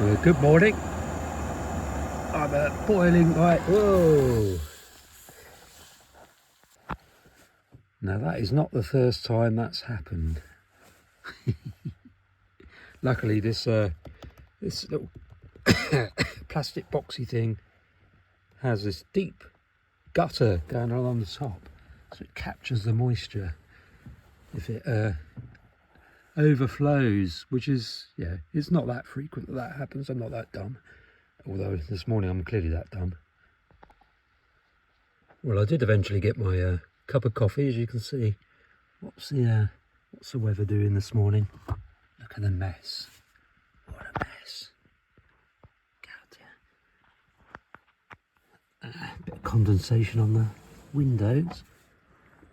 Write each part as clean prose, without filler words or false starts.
Good morning. I'm boiling my... Whoa! Now that is not the first time that's happened. Luckily this little plastic boxy thing has this deep gutter going along the top, so it captures the moisture if it overflows, which is, yeah, it's not that frequent that happens. I'm not that dumb, although this morning I'm clearly that dumb. Well, I did eventually get my cup of coffee, as you can see. What's the weather doing this morning? Look at the mess. What a mess. God, yeah. Bit of condensation on the windows.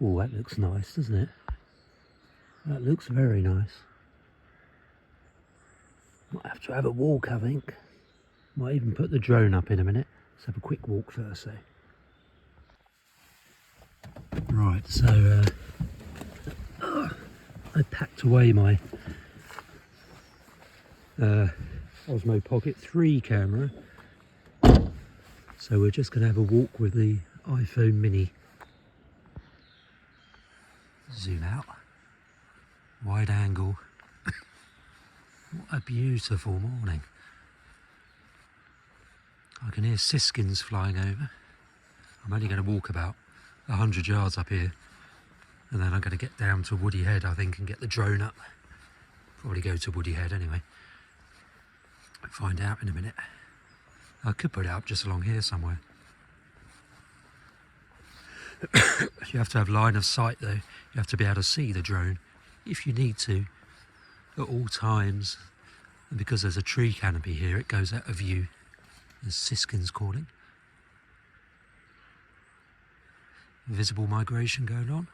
Oh, that looks nice, doesn't it? That looks very nice. Might have to have a walk, I think. Might even put the drone up in a minute. Let's have a quick walk first, though. Right, so I packed away my Osmo Pocket 3 camera, so we're just going to have a walk with the iPhone Mini. Zoom out, wide angle. What a beautiful morning. I can hear siskins flying over. I'm only going to walk about 100 yards up here, and then I'm going to get down to Woody Head, I think, and get the drone up. Probably go to Woody Head anyway. I'll find out in a minute. I could put it up just along here somewhere. You have to have line of sight though. You have to be able to see the drone if you need to at all times. And because there's a tree canopy here, it goes out of view. There's siskins calling. Visible migration going on.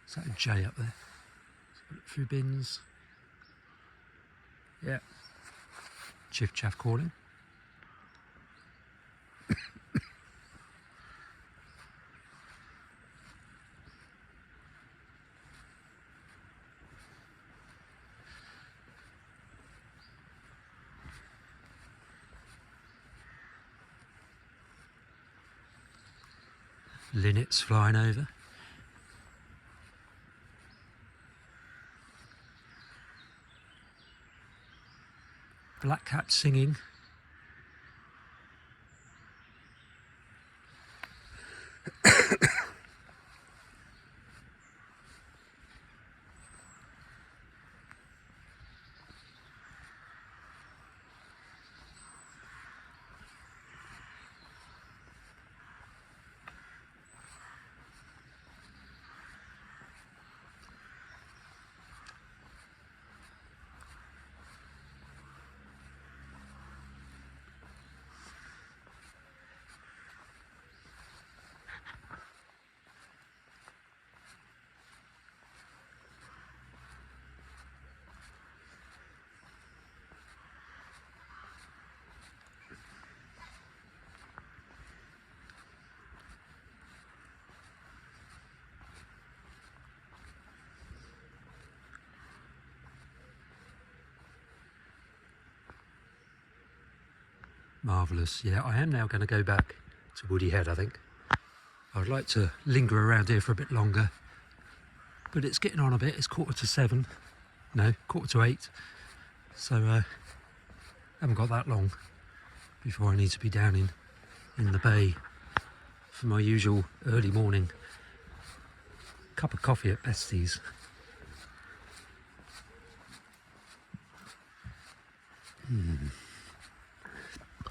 Is that a J up there? Let's put it through bins. Yeah. Chiff chaff calling. Linnets flying over. Black cat singing. Marvellous. Yeah, I am now going to go back to Woody Head, I think. I'd like to linger around here for a bit longer, but it's getting on a bit. It's 7:15. No, 7:45. So I haven't got that long before I need to be down in the bay for my usual early morning cup of coffee at Bestie's.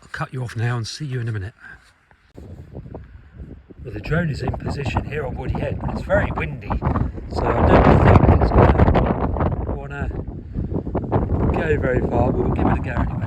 I'll cut you off now and see you in a minute. Well, the drone is in position here on Woody Head, but it's very windy, so I don't think it's going to want to go very far, but we'll give it a go anyway.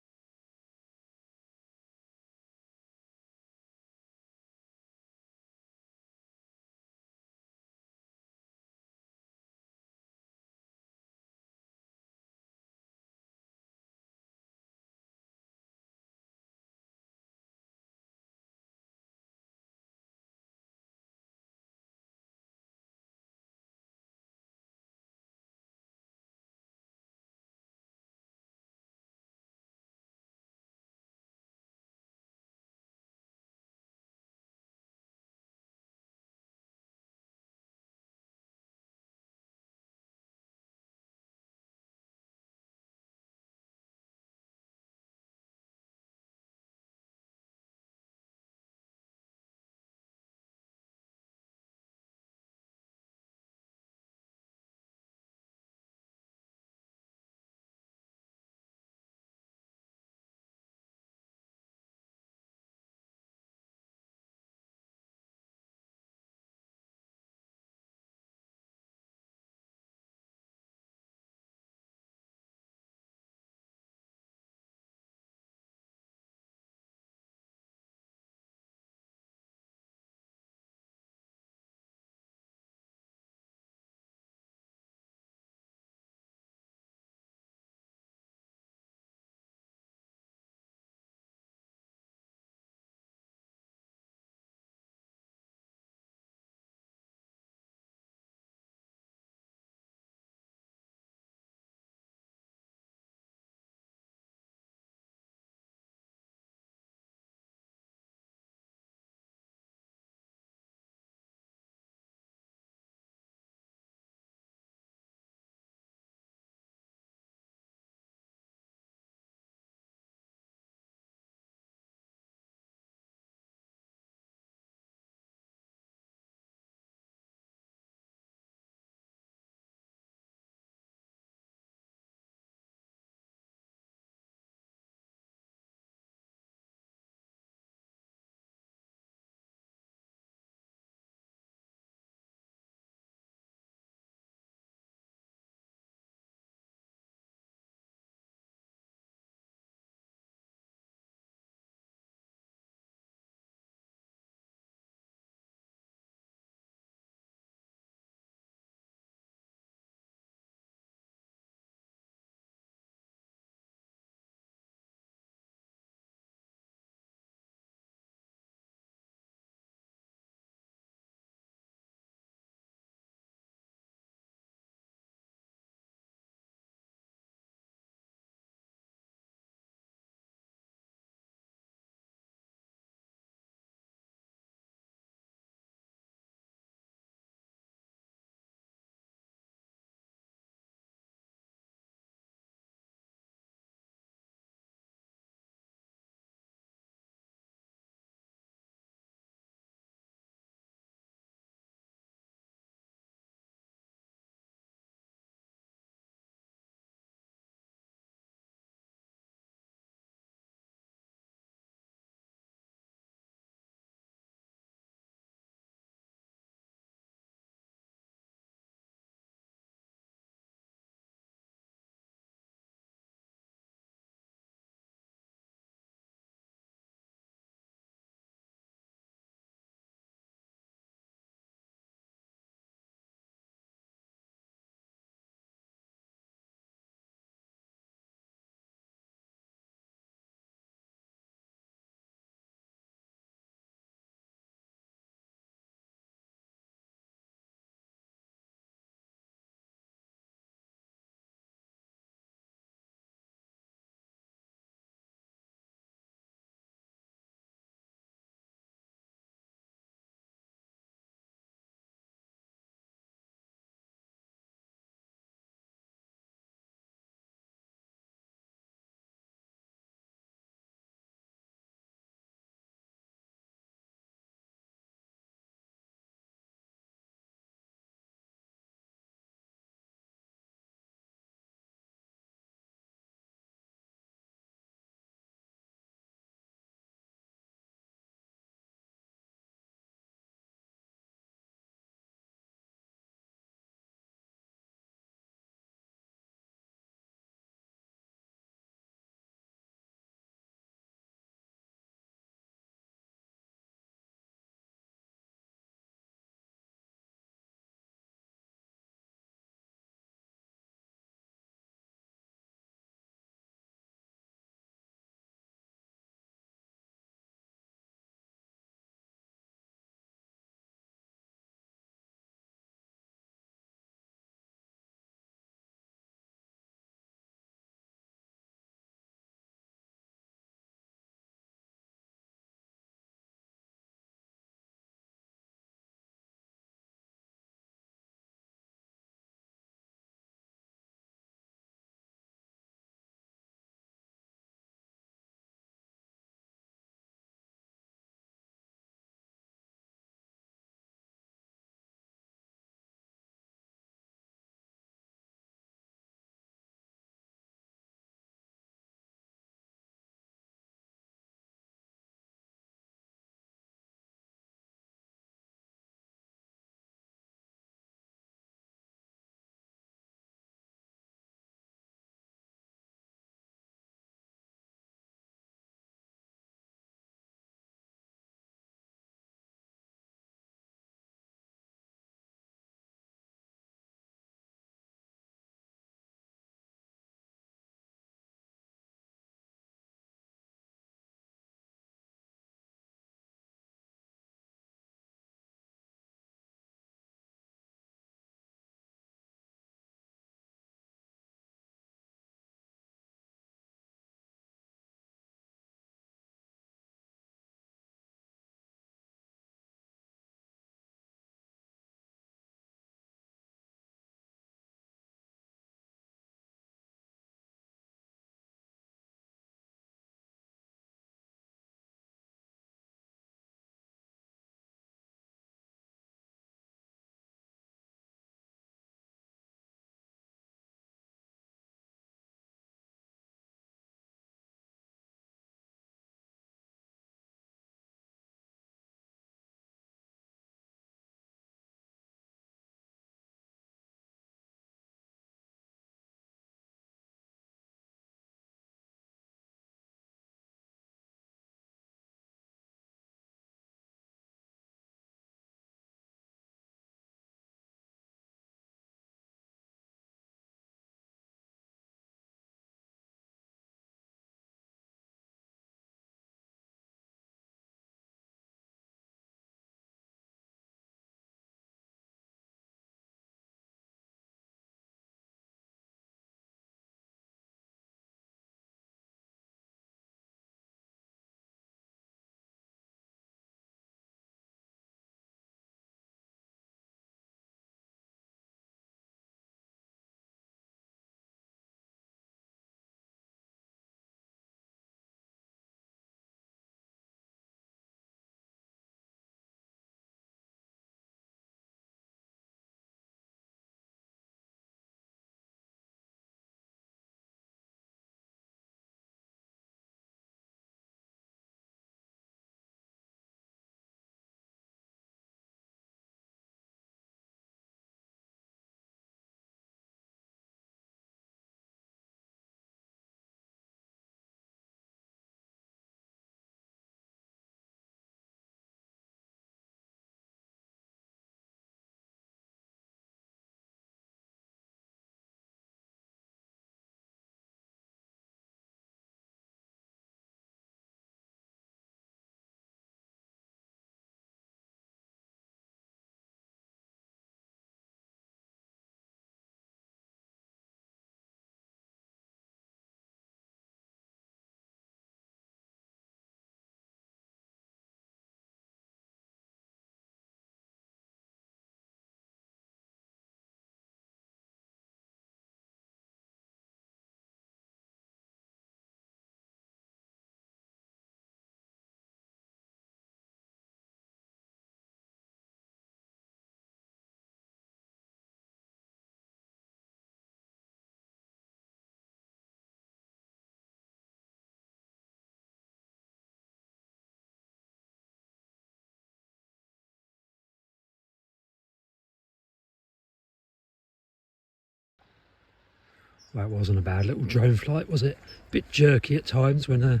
Well, it wasn't a bad little drone flight, was it? A bit jerky at times when the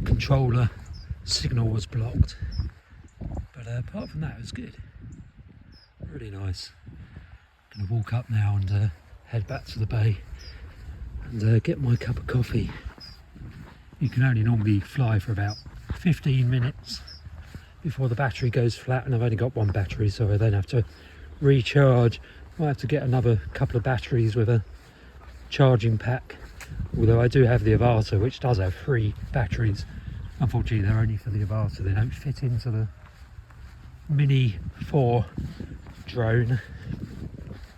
controller signal was blocked. But apart from that, it was good. Really nice. Going to walk up now and head back to the bay and get my cup of coffee. You can only normally fly for about 15 minutes before the battery goes flat, and I've only got one battery, so I then have to recharge. I have to get another couple of batteries with a charging pack, although I do have the Avata, which does have 3 batteries. Unfortunately, they're only for the Avata, they don't fit into the Mini 4 drone.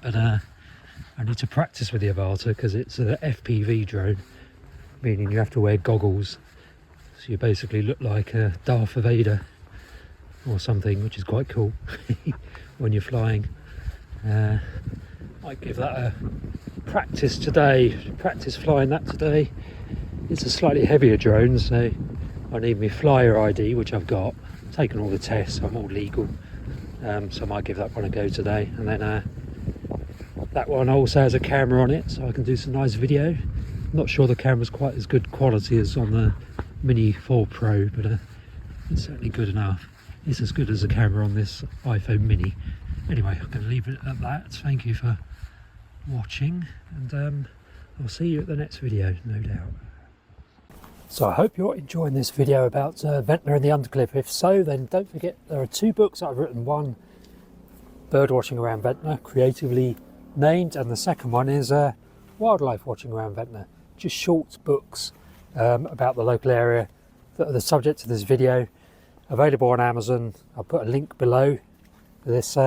But I need to practice with the Avata because it's an FPV drone, meaning you have to wear goggles, so you basically look like a Darth Vader or something, which is quite cool when you're flying. Might give that a practice today, practice flying that today. It's a slightly heavier drone, so I need my flyer ID, which I've got. I've taken all the tests, so I'm all legal, so I might give that one a go today. And then that one also has a camera on it, so I can do some nice video. I'm not sure the camera's quite as good quality as on the Mini 4 Pro, but it's certainly good enough. It's as good as the camera on this iPhone Mini. Anyway, I'm going to leave it at that. Thank you for watching, and I'll see you at the next video, no doubt. So I hope you're enjoying this video about Ventnor and the Undercliff. If so, then don't forget there are 2 books I've written. One, Birdwatching Around Ventnor, creatively named, and the second one is Wildlife Watching Around Ventnor. Just short books about the local area that are the subject of this video. Available on Amazon. I'll put a link below this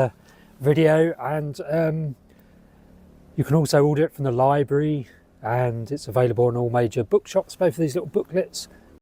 video, and you can also order it from the library, and it's available in all major bookshops, both of these little booklets.